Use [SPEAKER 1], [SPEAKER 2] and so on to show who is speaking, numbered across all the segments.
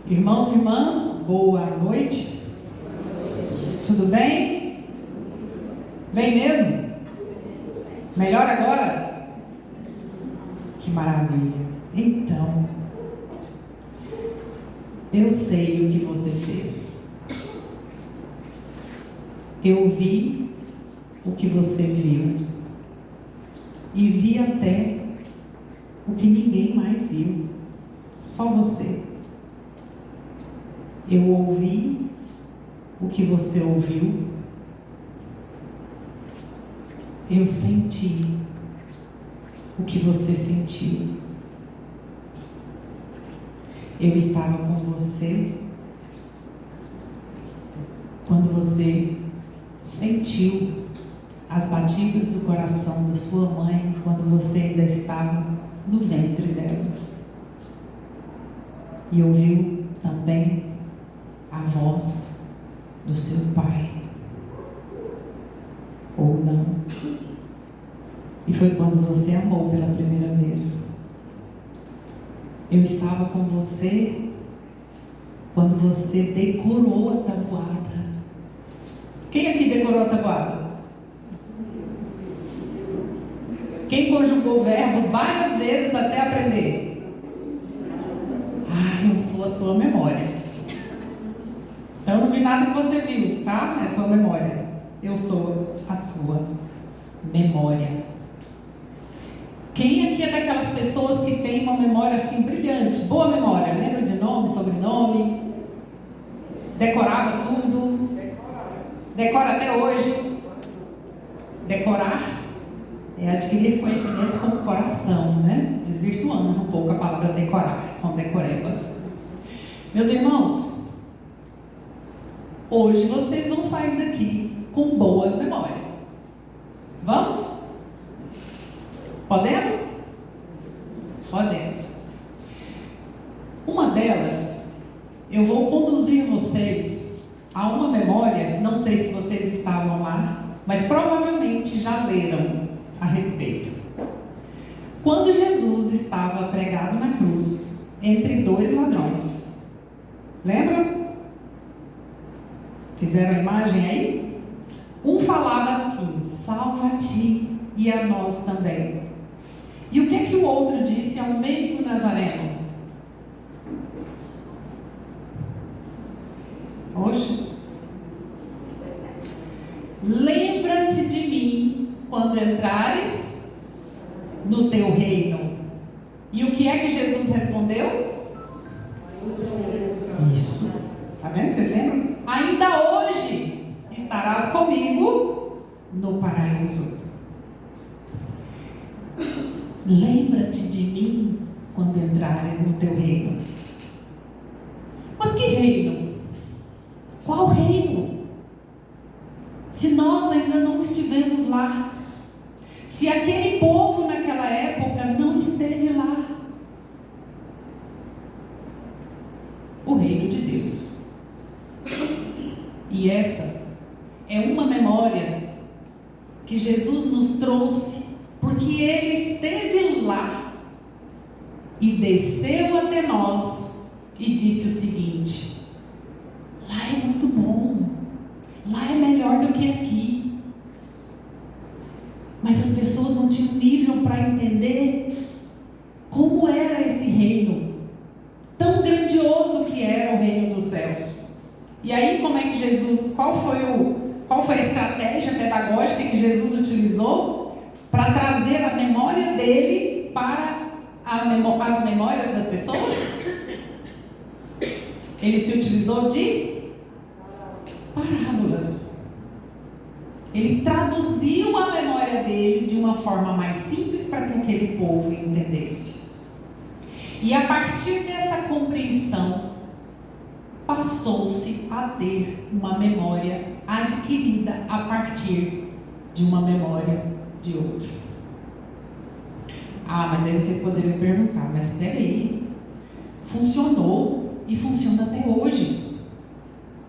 [SPEAKER 1] Irmãos e irmãs, boa noite. Tudo bem? Bem mesmo? Melhor agora? Que maravilha. Então, eu sei o que você fez. Eu vi o que você viu. E vi até o que ninguém mais viu. Só você. Eu ouvi o que você ouviu. Eu senti o que você sentiu. Eu estava com você quando você sentiu as batidas do coração da sua mãe, quando você ainda estava no ventre dela. E ouviu também a voz do seu pai. Ou não. E foi quando você amou pela primeira vez. Eu estava com você quando você decorou a tabuada. Quem aqui decorou a tabuada? Quem conjugou verbos várias vezes até aprender? Eu sou a sua memória. Então eu não vi nada que você viu, tá? É a sua memória. Eu sou a sua memória. Quem aqui é daquelas pessoas que tem uma memória assim brilhante? Boa memória, lembra de nome, sobrenome? Decorava tudo? Decora até hoje? Decorar é adquirir conhecimento com o coração, né? Desvirtuamos um pouco a palavra decorar, com decoreba. Meus irmãos, hoje vocês vão sair daqui com boas memórias. Vamos? Podemos? Podemos. Uma delas, eu vou conduzir vocês a uma memória, não sei se vocês estavam lá, mas provavelmente já leram a respeito. Quando Jesus estava pregado na cruz, entre dois ladrões, lembram? Fizeram a imagem aí? Um falava assim: salva a ti e a nós também. E o que é que o outro disse ao menino Nazareno? Oxe. Lembra-te de mim quando entrares no teu reino. E o que é que Jesus respondeu? Isso. Tá vendo? Vocês lembram? Ainda hoje estarás comigo no paraíso. Lembra-te de mim quando entrares no teu reino. Mas que reino? Qual reino? Se nós ainda não estivemos lá, se aquele povo naquela época não esteve lá, o reino de Deus. E essa é uma memória que Jesus nos trouxe, porque Ele esteve lá e desceu até nós e disse o seguinte: lá é muito bom, lá é melhor do que aqui. Mas as pessoas não tinham nível para entender como era esse reino, tão grandioso que era o reino dos céus. E aí, como é que Jesus, qual foi a estratégia pedagógica que Jesus utilizou para trazer a memória dele para as memórias das pessoas? Ele se utilizou de parábolas. Ele traduziu a memória dele de uma forma mais simples para que aquele povo entendesse. E a partir dessa compreensão, passou-se a ter uma memória adquirida a partir de uma memória de outro. Mas aí vocês poderiam perguntar, mas peraí, funcionou e funciona até hoje.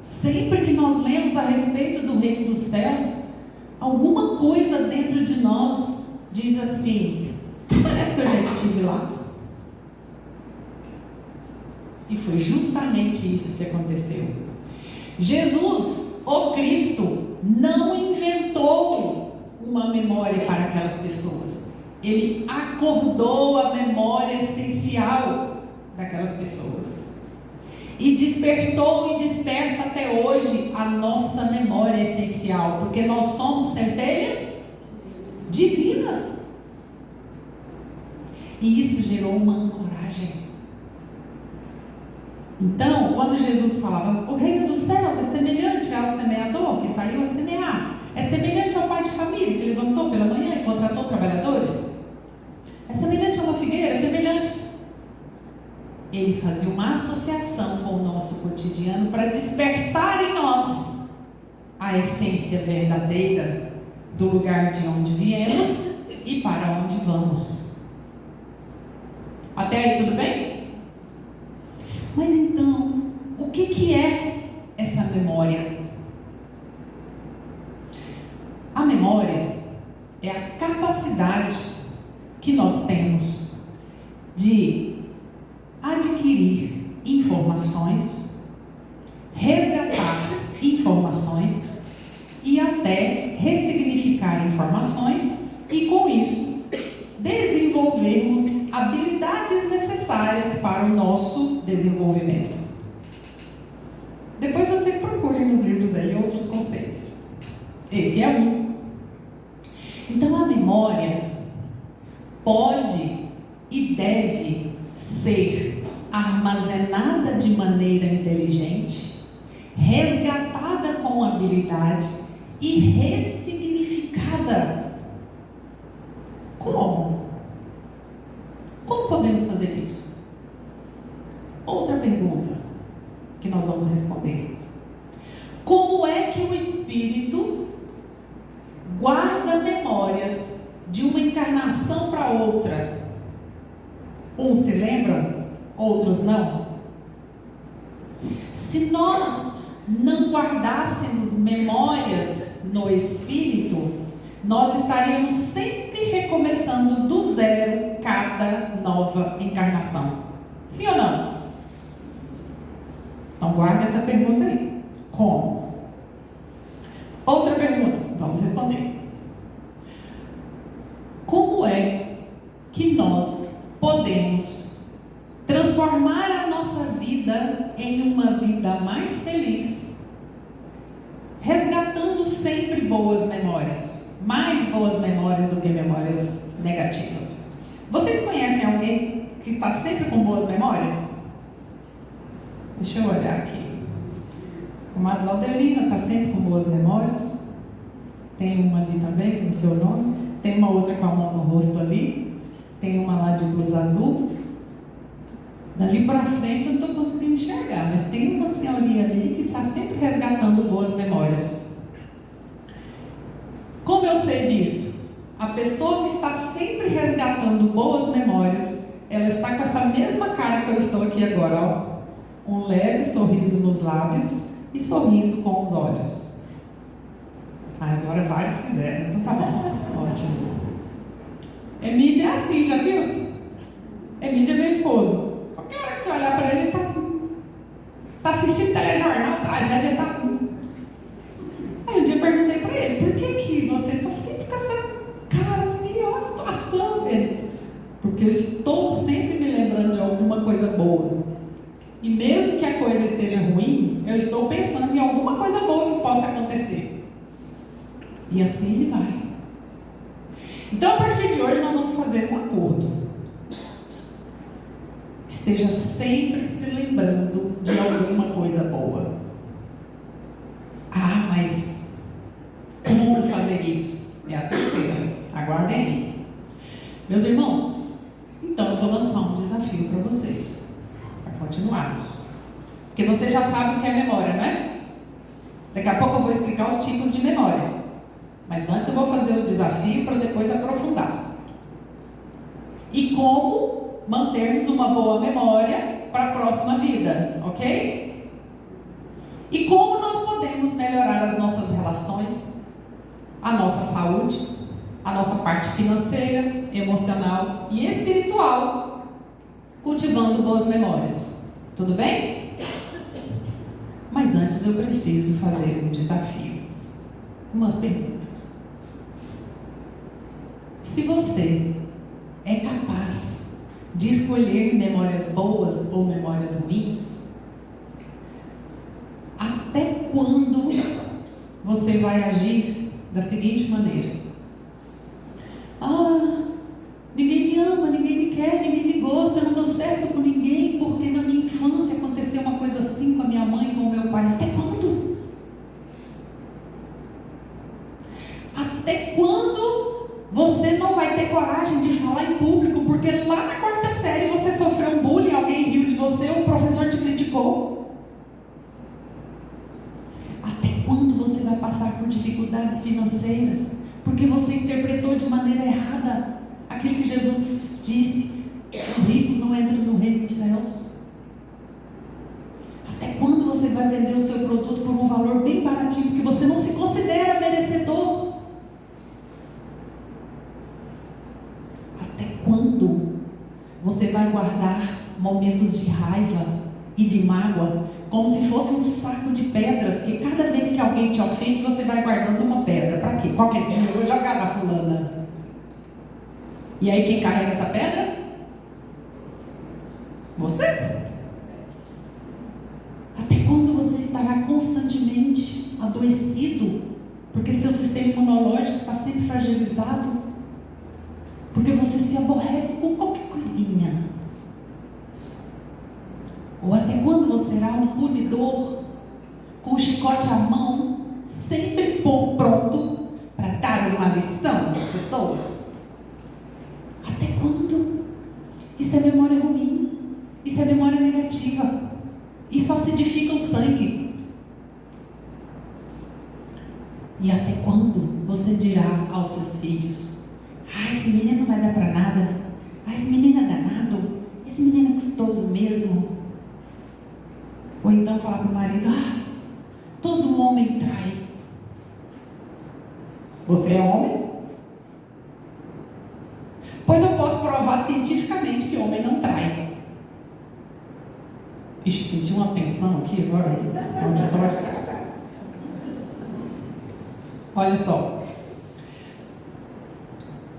[SPEAKER 1] Sempre que nós lemos a respeito do reino dos céus, alguma coisa dentro de nós diz assim: parece que eu já estive lá. E foi justamente isso que aconteceu. Jesus, o Cristo, não inventou uma memória para aquelas pessoas. Ele acordou a memória essencial daquelas pessoas. E despertou e desperta até hoje a nossa memória essencial, porque nós somos centelhas divinas. E isso gerou uma ancoragem. Então, quando Jesus falava, o reino dos céus é semelhante ao semeador que saiu a semear, é semelhante ao pai de família que levantou pela manhã e contratou trabalhadores, é semelhante a uma figueira, é semelhante. Ele fazia uma associação com o nosso cotidiano para despertar em nós a essência verdadeira do lugar de onde viemos e para onde vamos. Até aí tudo bem? Mas então, o que é essa memória? A memória é a capacidade que nós temos de adquirir informações, resgatar informações e até ressignificar informações e, com isso, desenvolvermos habilidades necessárias para o nosso desenvolvimento. Depois vocês procurem nos livros aí outros conceitos. Esse é um. Então a memória pode e deve ser armazenada de maneira inteligente, resgatada com habilidade e ressignificada. Como? Como podemos fazer isso? Outra pergunta que nós vamos responder. Como é que o Espírito guarda memórias de uma encarnação para outra? Uns se lembram, outros não. Se nós não guardássemos memórias no Espírito, nós estaríamos sempre recomeçando do zero cada nova encarnação. Sim ou não? Então guarda essa pergunta aí. Como? Outra pergunta, vamos responder. Como é que nós podemos transformar a nossa vida em uma vida mais feliz, resgatando sempre boas memórias, mais boas memórias do que memórias negativas? Vocês conhecem alguém que está sempre com boas memórias? Deixa eu olhar aqui. A comadre Laudelina está sempre com boas memórias. Tem uma ali também, com o seu nome. Tem uma outra com a mão no rosto ali. Tem uma lá de blusa azul. Dali para frente eu não estou conseguindo enxergar, mas tem uma senhorinha ali que está sempre resgatando boas memórias. Como eu sei disso? A pessoa que está sempre resgatando boas memórias, ela está com essa mesma cara que eu estou aqui agora, ó. Um leve sorriso nos lábios e sorrindo com os olhos. Agora vários quiseram, então tá bom, ótimo. Emília é assim, já viu? Emília é meu esposo. Qualquer hora que você olhar para ele, ele tá assim. Tá assistindo telejornal, tragédia, ele tá assim. Aí um dia eu perguntei para ele, por que você tá sempre com essa cara assim, ó, a situação dele? Porque eu estou sempre me lembrando de alguma coisa boa. E mesmo que a coisa esteja ruim, eu estou pensando em alguma coisa boa que possa acontecer. E assim ele vai. Então, a partir de hoje, nós vamos fazer um acordo. Esteja sempre se lembrando de alguma coisa boa. Ah, mas como fazer isso? É a terceira. Aguardem aí. Meus irmãos, então eu vou lançar um desafio para vocês. Continuarmos. Porque você já sabe o que é memória, não é? Daqui a pouco eu vou explicar os tipos de memória. Mas antes eu vou fazer o desafio para depois aprofundar. E como mantermos uma boa memória para a próxima vida, ok? E como nós podemos melhorar as nossas relações, a nossa saúde, a nossa parte financeira, emocional e espiritual, cultivando boas memórias. Tudo bem? Mas antes eu preciso fazer um desafio. Umas perguntas. Se você é capaz de escolher memórias boas ou memórias ruins, até quando você vai agir da seguinte maneira? Ninguém me ama, ninguém me quer, ninguém me gosta, eu não dou certo com ninguém, porque na minha infância aconteceu uma coisa assim com a minha mãe, com o meu pai. Até quando? Até quando você não vai ter coragem de falar em público, porque lá na quarta série você sofreu um bullying, alguém riu de você, o professor te criticou? Até quando você vai passar por dificuldades financeiras, porque você interpretou de maneira errada aquilo que Jesus disse: os ricos não entram no reino dos céus? Até quando você vai vender o seu produto por um valor bem baratinho, porque você não se considera merecedor? Até quando você vai guardar momentos de raiva e de mágoa como se fosse um saco de pedras, que cada vez que alguém te ofende, você vai guardando uma pedra? Para quê? Qualquer dia eu vou jogar na fulana. E aí quem carrega essa pedra? Você. Até quando você estará constantemente adoecido, porque seu sistema imunológico está sempre fragilizado, porque você se aborrece com qualquer coisinha? Ou até quando você será um punidor, com o chicote à mão, sempre pronto para dar uma lição às pessoas? Até quando? Isso é memória ruim, isso é memória negativa, e só acidifica o sangue. E até quando você dirá aos seus filhos: esse menino não vai dar para nada, esse menino é danado, esse menino é gostoso mesmo? Ou então falar para o marido: todo homem trai. Você é homem? Pois eu posso provar cientificamente que homem não trai. Ixi, senti uma tensão aqui agora no auditório. Olha só.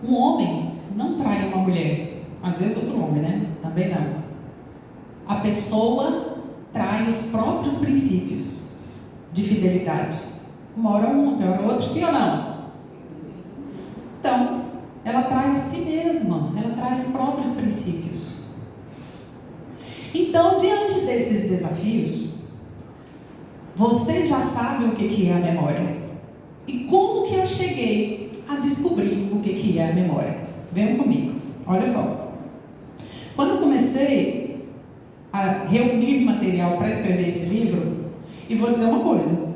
[SPEAKER 1] Um homem não trai uma mulher. Às vezes outro homem, né? Também não. A pessoa trai os próprios princípios de fidelidade. Uma hora um, outra hora outro, sim ou não? Então, ela trai a si mesma, ela trai os próprios princípios. Então, diante desses desafios, vocês já sabem o que é a memória. E como que eu cheguei a descobrir o que é a memória? Venham comigo, olha só. Quando eu comecei a reunir material para escrever esse livro, e vou dizer uma coisa,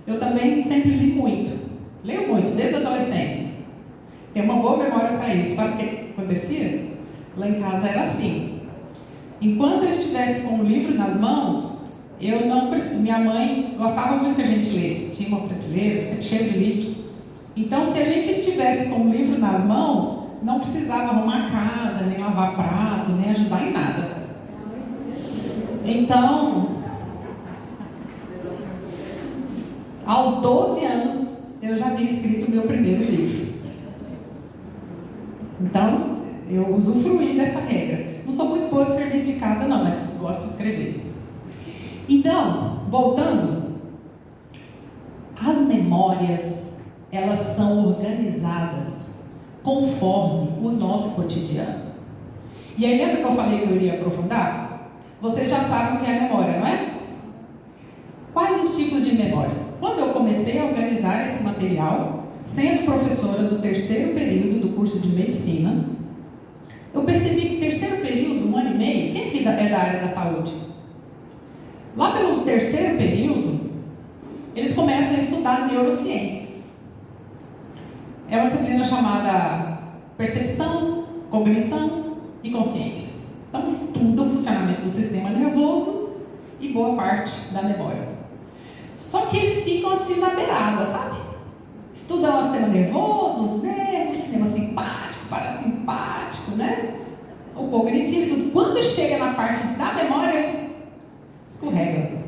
[SPEAKER 1] eu também sempre li muito, leio muito, desde a adolescência. Tenho uma boa memória para isso. Sabe o que acontecia? Lá em casa era assim. Enquanto eu estivesse com o livro nas mãos, minha mãe gostava muito que a gente lesse. Tinha uma prateleira cheia de livros. Então, se a gente estivesse com o livro nas mãos, não precisava arrumar a casa, nem lavar prato, nem ajudar em nada. Então, aos 12 anos, eu já havia escrito o meu primeiro livro. Então, eu usufruí dessa regra. Não sou muito boa de serviço de casa, não, mas gosto de escrever. Então, voltando, as memórias, elas são organizadas conforme o nosso cotidiano. E aí, lembra que eu falei que eu iria aprofundar? Vocês já sabem o que é memória, não é? Quais os tipos de memória? Quando eu comecei a organizar esse material, sendo professora do terceiro período do curso de medicina, eu percebi que terceiro período, 1 ano e meio, quem que é da área da saúde? Lá pelo terceiro período, eles começam a estudar neurociências. É uma disciplina chamada percepção, cognição e consciência. Então, estuda o funcionamento do sistema nervoso e boa parte da memória. Só que eles ficam assim na beirada, sabe? Estudam o sistema nervoso, os nervos, o sistema simpático, parasimpático, né? O cognitivo e tudo. Quando chega na parte da memória, eles escorrega.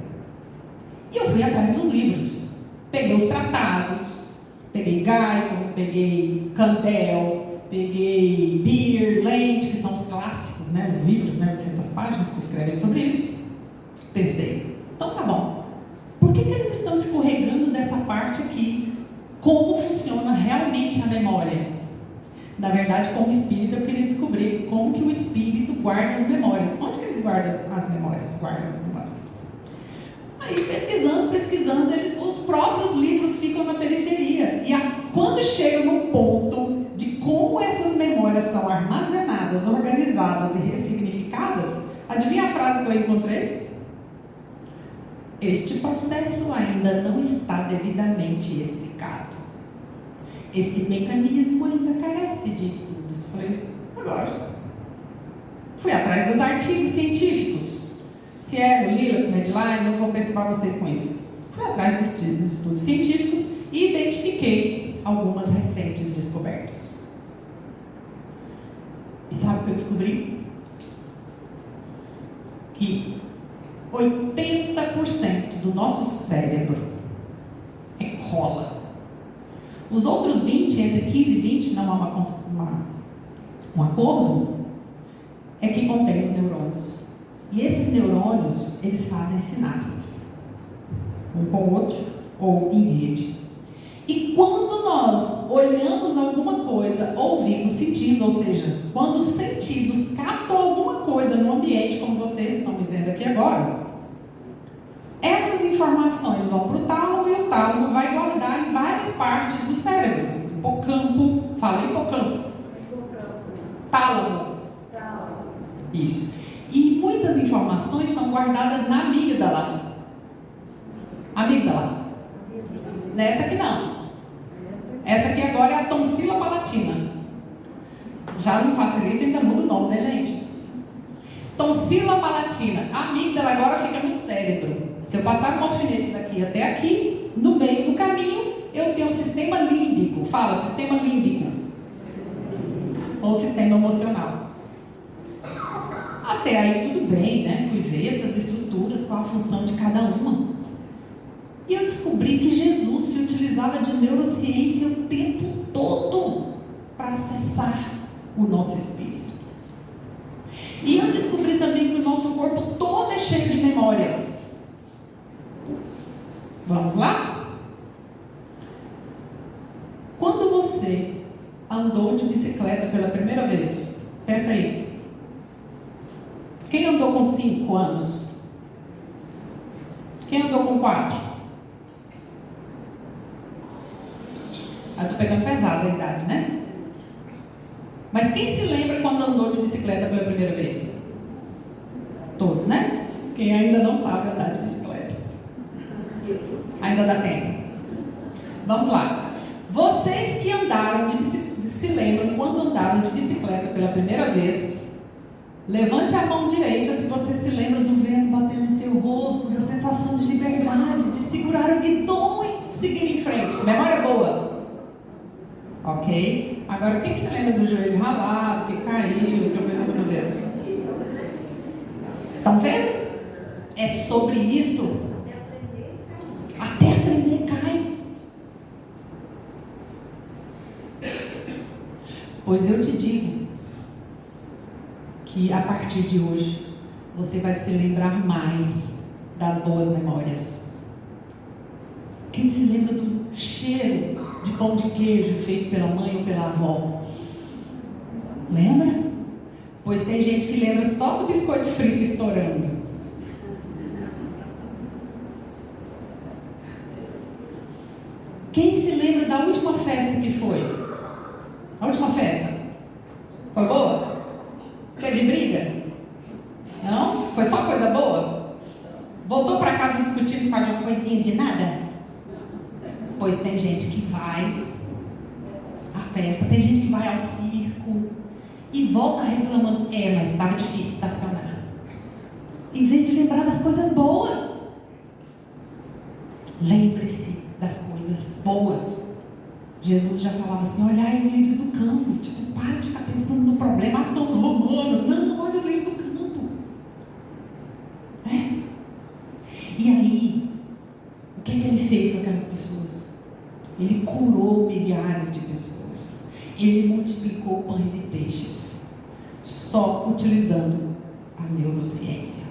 [SPEAKER 1] E eu fui atrás dos livros. Peguei os tratados, peguei Guyton, peguei Candel, peguei Beer, Lent, que são os clássicos, né? Os livros, né? 800 páginas que escrevem sobre isso. Pensei, então tá bom. Por que eles estão escorregando dessa parte aqui? Como funciona realmente a memória? Na verdade, como espírito, eu queria descobrir como que o espírito guarda as memórias. Onde que eles guardam as memórias? Aí, pesquisando, os próprios livros ficam na periferia. E quando chega no ponto de como essas memórias são armazenadas, organizadas e ressignificadas, adivinha a frase que eu encontrei? Este processo ainda não está devidamente explicado. Esse mecanismo ainda carece de estudos. Falei, agora. Fui atrás dos artigos científicos. Cielo, Lilacs, Medline, não vou perturbar vocês com isso. Fui atrás dos estudos científicos e identifiquei algumas recentes descobertas. E sabe o que eu descobri? Que 80% do nosso cérebro é cola. Os outros 20, entre 15 e 20, não há um acordo, é que contém os neurônios. E esses neurônios, eles fazem sinapses, um com o outro, ou em rede. E quando nós olhamos alguma coisa, ouvimos, sentimos, ou seja, quando os sentidos captam alguma coisa no ambiente, como vocês estão me vendo aqui agora, essas informações vão para o tálamo e o tálamo vai guardar em várias partes do cérebro. Hipocampo, fala hipocampo. Tálamo. Isso. E muitas informações são guardadas na amígdala. Amígdala. Nessa aqui não. Essa aqui agora é a tonsila palatina. Já não facilita, ainda muda o nome, né, gente? Tonsila palatina. A amígdala agora fica no cérebro. Se eu passar com o alfinete daqui até aqui, no meio do caminho, eu tenho o sistema límbico. Fala, sistema límbico. Ou sistema emocional. Até aí tudo bem, né? Fui ver essas estruturas, qual a função de cada uma. E eu descobri que Jesus se utilizava de neurociência o tempo todo para acessar o nosso espírito. E eu descobri também que o nosso corpo todo é cheio de memórias. Vamos lá? Quando você andou de bicicleta pela primeira vez, pensa aí. Quem andou com 5 anos? Quem andou com 4? Eu estou pegando pesado a idade, né? Mas quem se lembra quando andou de bicicleta pela primeira vez? Todos, né? Quem ainda não sabe andar de bicicleta. Ainda dá tempo. Vamos lá. Vocês que andaram se lembram quando andaram de bicicleta pela primeira vez? Levante a mão direita se você se lembra do vento batendo em seu rosto, da sensação de liberdade, de segurar o guidão e seguir em frente. Memória boa. Ok? Agora, quem se lembra do joelho ralado, que caiu, que coisa no dedo? Estão vendo? É sobre isso. Até aprender cai. Pois eu te digo que a partir de hoje você vai se lembrar mais das boas memórias. Quem se lembra do cheiro de pão de queijo feito pela mãe ou pela avó? Lembra? Pois tem gente que lembra só do biscoito frito estourando. Quem se lembra da última festa que foi? A última festa? Foi boa? Teve briga? Não? Foi só coisa boa? Voltou para casa discutindo por causa de uma coisinha de nada? Pois tem gente que vai à festa, tem gente que vai ao circo e volta reclamando, mas estava difícil estacionar. Em vez de lembrar das coisas boas, lembre-se das coisas boas. Jesus já falava assim, olhai os lírios do campo. Tipo, para de ficar pensando no problema, são os romanos. Não, olha os lírios do campo. E aí, o que ele fez com aquelas pessoas? Ele curou milhares de pessoas. Ele multiplicou pães e peixes, só utilizando a neurociência.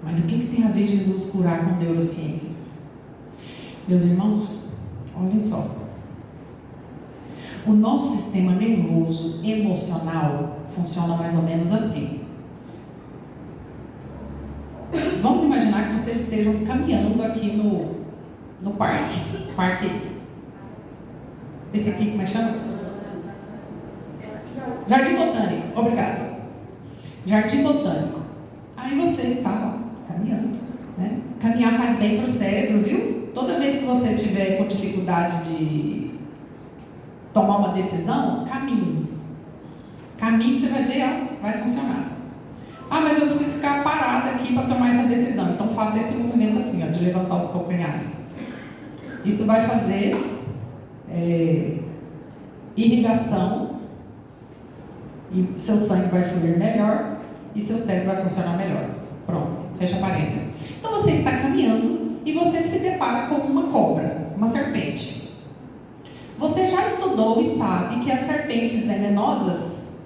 [SPEAKER 1] Mas o que tem a ver Jesus curar com neurociências? Meus irmãos, olhem só. O nosso sistema nervoso emocional funciona mais ou menos assim. Vamos imaginar que vocês estejam caminhando aqui no parque. Parque. Esse aqui, como é que chama? Jardim Botânico. Obrigado. Jardim Botânico. Aí você está lá, caminhando. Né? Caminhar faz bem para o cérebro, viu? Toda vez que você tiver com dificuldade de tomar uma decisão, caminhe. Caminhe, você vai ver, ó, vai funcionar. Ah, mas eu preciso ficar parada aqui para tomar essa decisão. Então faça esse movimento assim, ó, de levantar os calcanhares. Isso vai fazer irrigação e seu sangue vai fluir melhor e seu cérebro vai funcionar melhor. Pronto, fecha parênteses. Então você está caminhando e você se depara com uma cobra, uma serpente. Você já estudou e sabe que as serpentes venenosas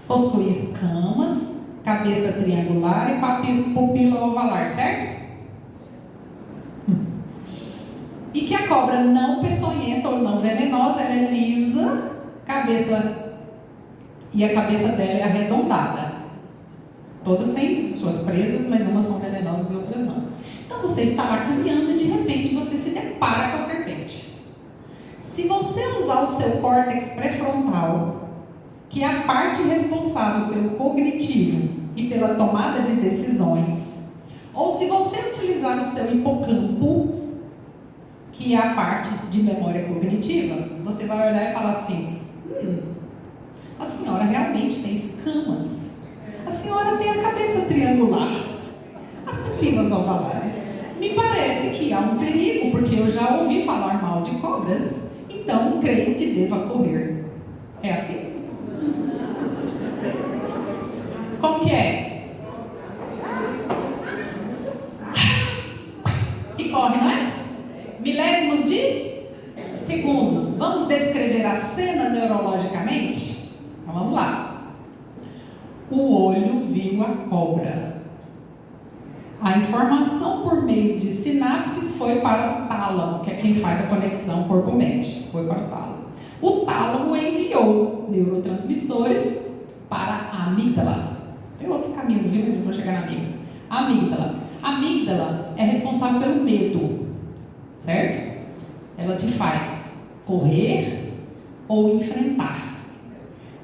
[SPEAKER 1] possuem escamas, cabeça triangular e pupila ovalar, certo? E que a cobra não peçonhenta ou não venenosa, ela é lisa, e a cabeça dela é arredondada. Todas têm suas presas, mas umas são venenosas e outras não. Então você está lá caminhando e de repente você se depara com a serpente. Se você usar o seu córtex pré-frontal, que é a parte responsável pelo cognitivo e pela tomada de decisões, ou se você utilizar o seu hipocampo, que é a parte de memória cognitiva, você vai olhar e falar assim: a senhora realmente tem escamas, a senhora tem a cabeça triangular, as pupilas ovalares. Me parece que há um perigo, porque eu já ouvi falar mal de cobras, então creio que deva correr. É assim? Como que é? E corre, não é? Milésimos de segundos. Vamos descrever a cena neurologicamente? Então vamos lá. O olho viu a cobra. A informação por meio de sinapses foi para o tálamo, que é quem faz a conexão corpo-mente. Foi para o tálamo. O tálamo enviou neurotransmissores para a amígdala. Tem outros caminhos, viu? Eu vou chegar na amígdala. Amígdala. A amígdala é responsável pelo medo, certo? Ela te faz correr ou enfrentar.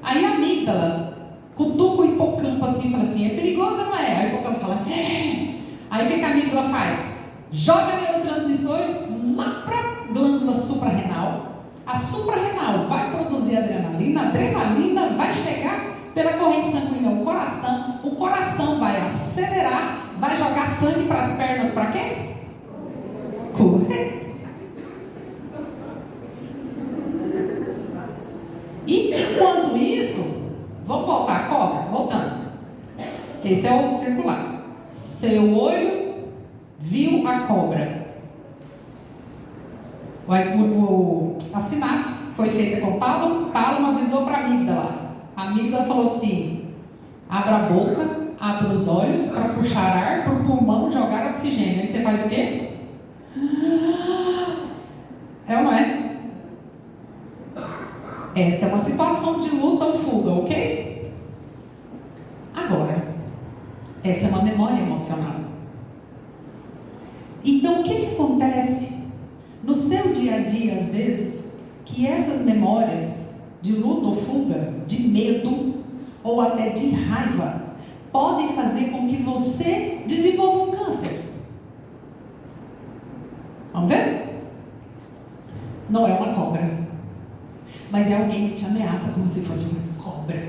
[SPEAKER 1] Aí a amígdala cutuca o hipocampo assim e fala assim: é perigoso ou não é? Aí o hipocampo fala: é. Aí o que a amígdala faz? Joga neurotransmissores lá para a glândula suprarrenal. A suprarrenal vai produzir adrenalina, a adrenalina vai chegar pela corrente sanguínea ao coração, o coração vai acelerar, vai jogar sangue para as pernas para quê? Correr. E enquanto isso, vamos voltar a cobra? Voltando. Esse é o circular. Seu olho viu a cobra. A sinapse foi feita com o tálamo avisou para a amígdala. A amígdala falou assim: abra a boca, abra os olhos para puxar ar para o pulmão jogar oxigênio. Aí você faz o quê? É ou não é? Essa é uma situação de luta ou fuga, ok? Agora, essa é uma memória emocional. Então, o que acontece no seu dia a dia, às vezes, que essas memórias de luta ou fuga, de medo ou até de raiva, podem fazer com que você desenvolva um câncer? Vamos ver? Não é uma cobra, mas é alguém que te ameaça como se fosse uma cobra.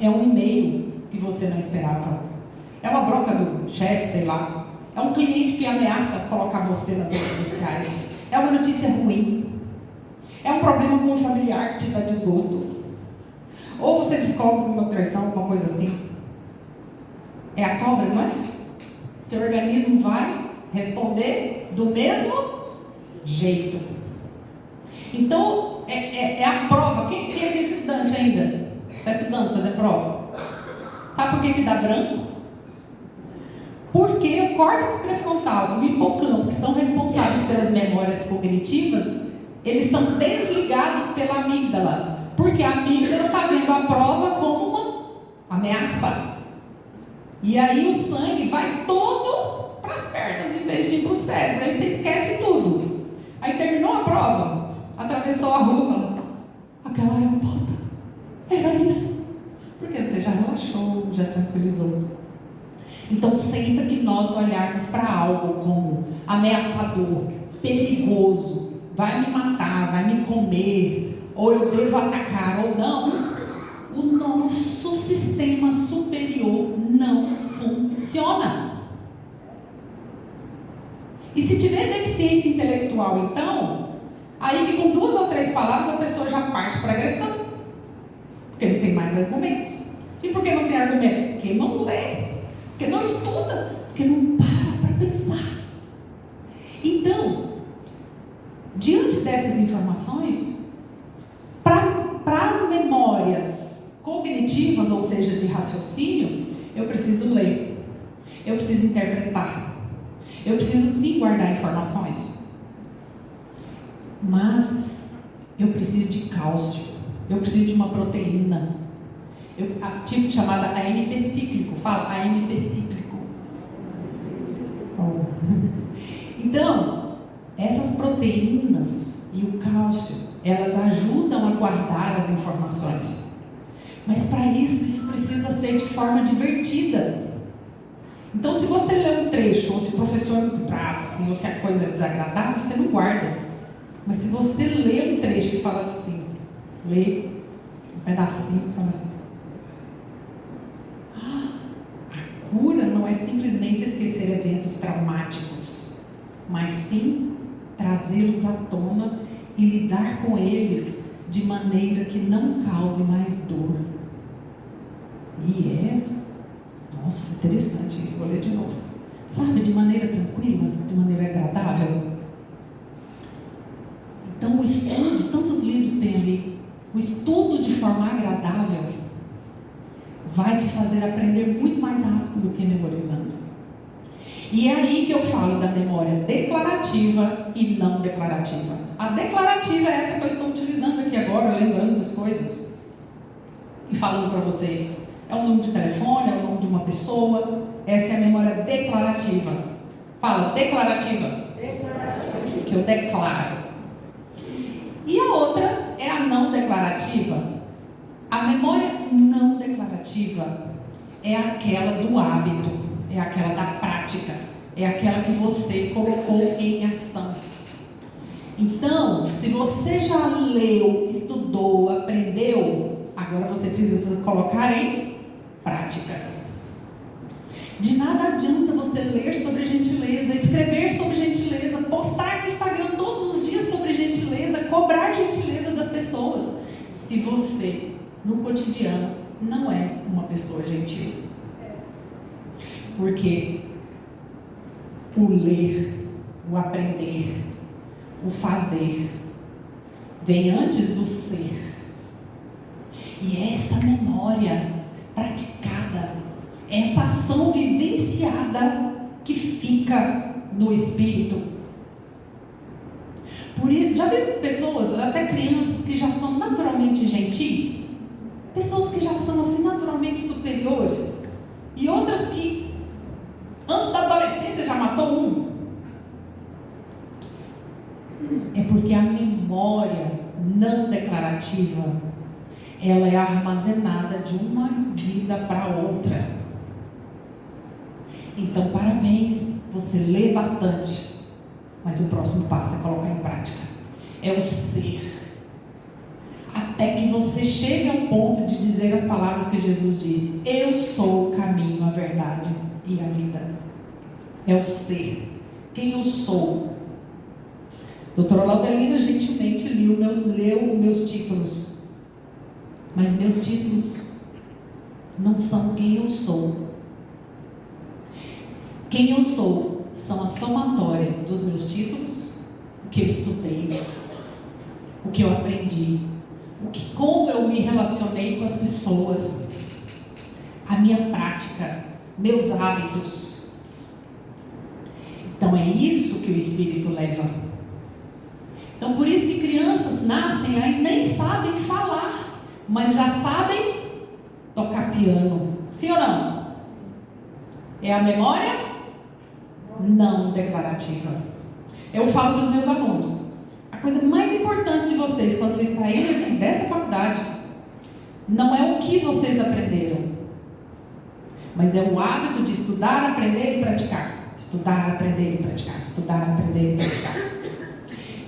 [SPEAKER 1] É um e-mail que você não esperava. É uma bronca do chefe, sei lá. É um cliente que ameaça colocar você nas redes sociais. É uma notícia ruim. É um problema com um familiar que te dá desgosto. Ou você descobre uma traição, alguma coisa assim. é a cobra, não é? Seu organismo vai responder do mesmo jeito. Então, é a prova. Quem é estudante ainda? Está estudando, fazer prova? Sabe por que dá branco? Porque o córtex pré-frontal e o hipocampo, que são responsáveis pelas memórias cognitivas, eles são desligados pela amígdala. Porque a amígdala está vendo a prova como uma ameaça. E aí o sangue vai todo para as pernas em vez de ir para o cérebro. Aí você esquece tudo. Aí terminou a prova, atravessou a rua e falou: aquela resposta era isso. Porque você já relaxou, já tranquilizou. Então, sempre que nós olharmos para algo como ameaçador, perigoso, vai me matar, vai me comer, ou eu devo atacar ou não, o nosso sistema superior não funciona. E se tiver deficiência intelectual, então, aí que com 2 ou 3 palavras a pessoa já parte para agressão. Porque não tem mais argumentos. E por que não tem argumento? Porque não lê. Porque não estuda, porque não para pensar. Então, diante dessas informações, para as memórias cognitivas, ou seja, de raciocínio, eu preciso ler, eu preciso interpretar, eu preciso sim guardar informações, mas eu preciso de cálcio, eu preciso de uma proteína. Tipo chamada AMP cíclico. Fala, AMP cíclico. Oh. Então, essas proteínas e o cálcio, elas ajudam a guardar as informações. Mas para isso precisa ser de forma divertida. Então, se você lê um trecho, ou se o professor é muito bravo, assim, ou se a coisa é desagradável, você não guarda. Mas se você lê um trecho e fala assim, lê um pedacinho e fala assim: a cura não é simplesmente esquecer eventos traumáticos, mas sim trazê-los à tona e lidar com eles de maneira que não cause mais dor. E nossa, interessante isso, vou ler de novo. Sabe, de maneira tranquila, de maneira agradável. Então o estudo, tantos livros tem ali, o estudo de forma agradável vai te fazer aprender muito mais rápido do que memorizando. E é aí que eu falo da memória declarativa e não declarativa. A declarativa é essa que eu estou utilizando aqui agora, lembrando das coisas e falando para vocês. É o número de telefone, é o nome de uma pessoa. Essa é a memória declarativa. Fala, declarativa. Declarativa. Que eu declaro. E a outra é a não declarativa. A memória não declarativa é aquela do hábito, é aquela da prática, é aquela que você colocou em ação. Então, se você já leu, estudou, aprendeu, agora você precisa colocar em prática. De nada adianta você ler sobre gentileza, escrever sobre gentileza, postar no Instagram todos os dias sobre gentileza, cobrar gentileza das pessoas, se você, no cotidiano, não é uma pessoa gentil. Porque o ler, o aprender, o fazer, vem antes do ser. E essa memória praticada, essa ação vivenciada que fica no espírito. Por isso, já viu pessoas, até crianças, que já são naturalmente gentis? Pessoas que já são assim naturalmente superiores. E outras que antes da adolescência já matou um. É porque a memória não declarativa, ela é armazenada de uma vida para outra. Então, parabéns, você lê bastante, mas o próximo passo é colocar em prática. É o ser. Até que você chegue ao ponto de dizer as palavras que Jesus disse: eu sou o caminho, a verdade e a vida. É o ser. Quem eu sou? Doutora Laudelina gentilmente leu os meus títulos. Mas meus títulos não são quem eu sou. Quem eu sou são a somatória dos meus títulos, o que eu estudei, o que eu aprendi, como eu me relacionei com as pessoas, a minha prática, meus hábitos. Então é isso que o Espírito leva. Então por isso que crianças nascem aí nem sabem falar, mas já sabem tocar piano. Sim ou não? É a memória não declarativa. Eu falo para os meus alunos, a coisa mais importante de vocês quando vocês saírem dessa faculdade não é o que vocês aprenderam, mas é o hábito de estudar, aprender e praticar. Estudar, aprender e praticar. Estudar, aprender e praticar.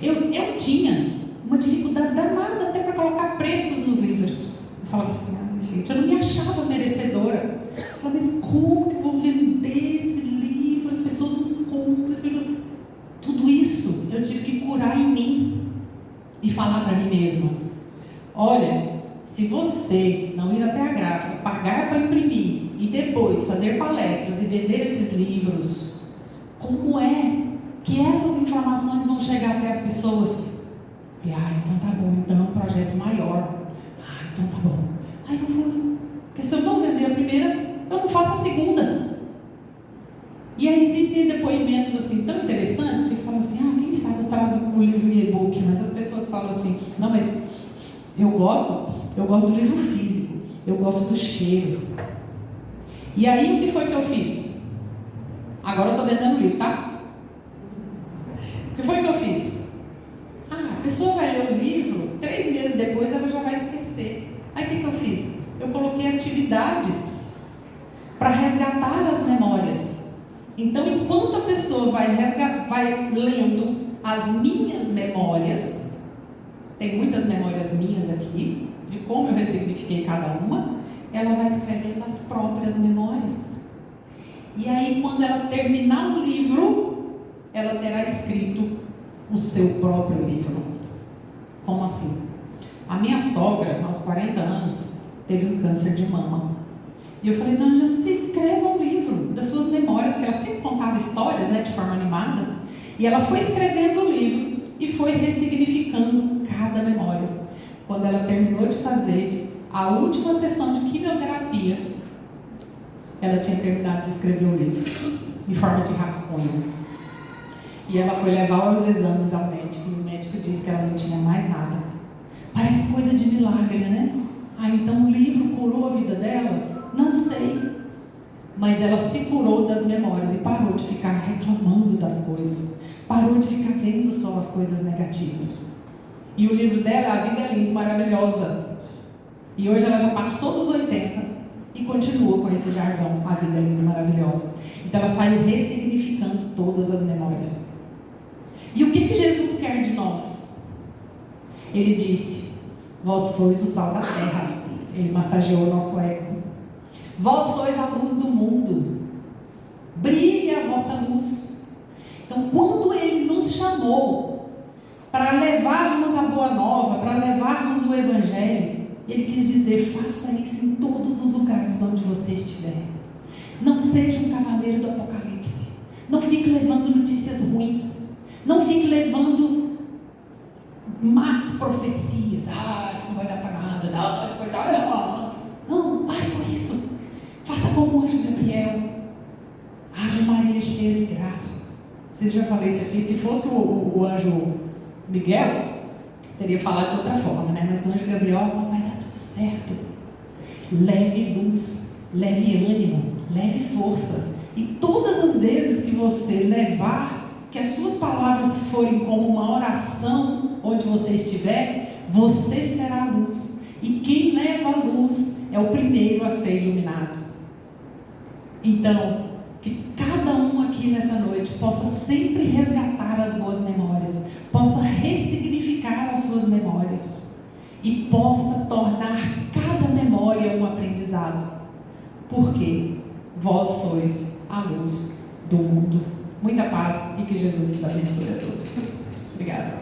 [SPEAKER 1] Eu tinha uma dificuldade danada até para colocar preços nos livros. Eu falava assim, gente, eu não me achava merecedora. Eu falava, mas como que eu vou vender esse livro? As pessoas não compram. Tudo isso eu tive que curar em mim e falar para mim mesma: olha, se você não ir até a gráfica, pagar para imprimir e depois fazer palestras e vender esses livros, como é que essas informações vão chegar até as pessoas? E, então tá bom, então é um projeto maior. Então tá bom. Aí eu vou, porque se eu não vender a primeira, eu não faço a segunda. E aí existem depoimentos assim tão interessantes que falam assim, quem sabe eu traduzo o livro em e-book, mas as pessoas falam assim, não, mas eu gosto do livro físico, eu gosto do cheiro. E aí o que foi que eu fiz? Agora eu estou vendendo o livro, tá? O que foi que eu fiz? A pessoa vai ler o livro, 3 meses depois ela já vai esquecer. Aí o que eu fiz? Eu coloquei atividades para resgatar as memórias. Então, enquanto a pessoa vai lendo as minhas memórias, tem muitas memórias minhas aqui, de como eu ressignifiquei cada uma, ela vai escrevendo as próprias memórias. E aí, quando ela terminar o livro, ela terá escrito o seu próprio livro. Como assim? A minha sogra, aos 40 anos, teve um câncer de mama. E eu falei, dona Angela, você escreva um livro das suas memórias, porque ela sempre contava histórias, de forma animada. E ela foi escrevendo o livro e foi ressignificando cada memória. Quando ela terminou de fazer a última sessão de quimioterapia, ela tinha terminado de escrever o livro, em forma de rascunho. E ela foi levar os exames ao médico, e o médico disse que ela não tinha mais nada. Parece coisa de milagre, né? Então o livro curou a vida dela? Não sei, mas ela se curou das memórias e parou de ficar reclamando das coisas, parou de ficar vendo só as coisas negativas. E o livro dela, A Vida é Linda e Maravilhosa, e hoje ela já passou dos 80 e continua com esse jargão, A Vida é Linda e Maravilhosa. Então ela saiu ressignificando todas as memórias. E o que Jesus quer de nós? Ele disse, vós sois o sal da terra. Ele massageou o nosso ego. Vós sois a luz do mundo, brilhe a vossa luz. Então, quando Ele nos chamou para levarmos a boa nova, para levarmos o Evangelho, Ele quis dizer, faça isso em todos os lugares onde você estiver. Não seja um cavaleiro do Apocalipse, não fique levando notícias ruins, não fique levando más profecias, isso não vai dar para nada, não, isso vai dar errado. Não, pare com isso. Faça como o anjo Gabriel. Ave Maria cheia de graça. Vocês já falei isso aqui. Se fosse o anjo Miguel, teria falado de outra forma, né? Mas o anjo Gabriel, vai dar tudo certo. Leve luz, leve ânimo, leve força. E todas as vezes que você levar, que as suas palavras forem como uma oração, onde você estiver, você será a luz. E quem leva a luz é o primeiro a ser iluminado. Então, que cada um aqui nessa noite possa sempre resgatar as boas memórias, possa ressignificar as suas memórias e possa tornar cada memória um aprendizado. Porque vós sois a luz do mundo. Muita paz e que Jesus nos abençoe a todos. Obrigada.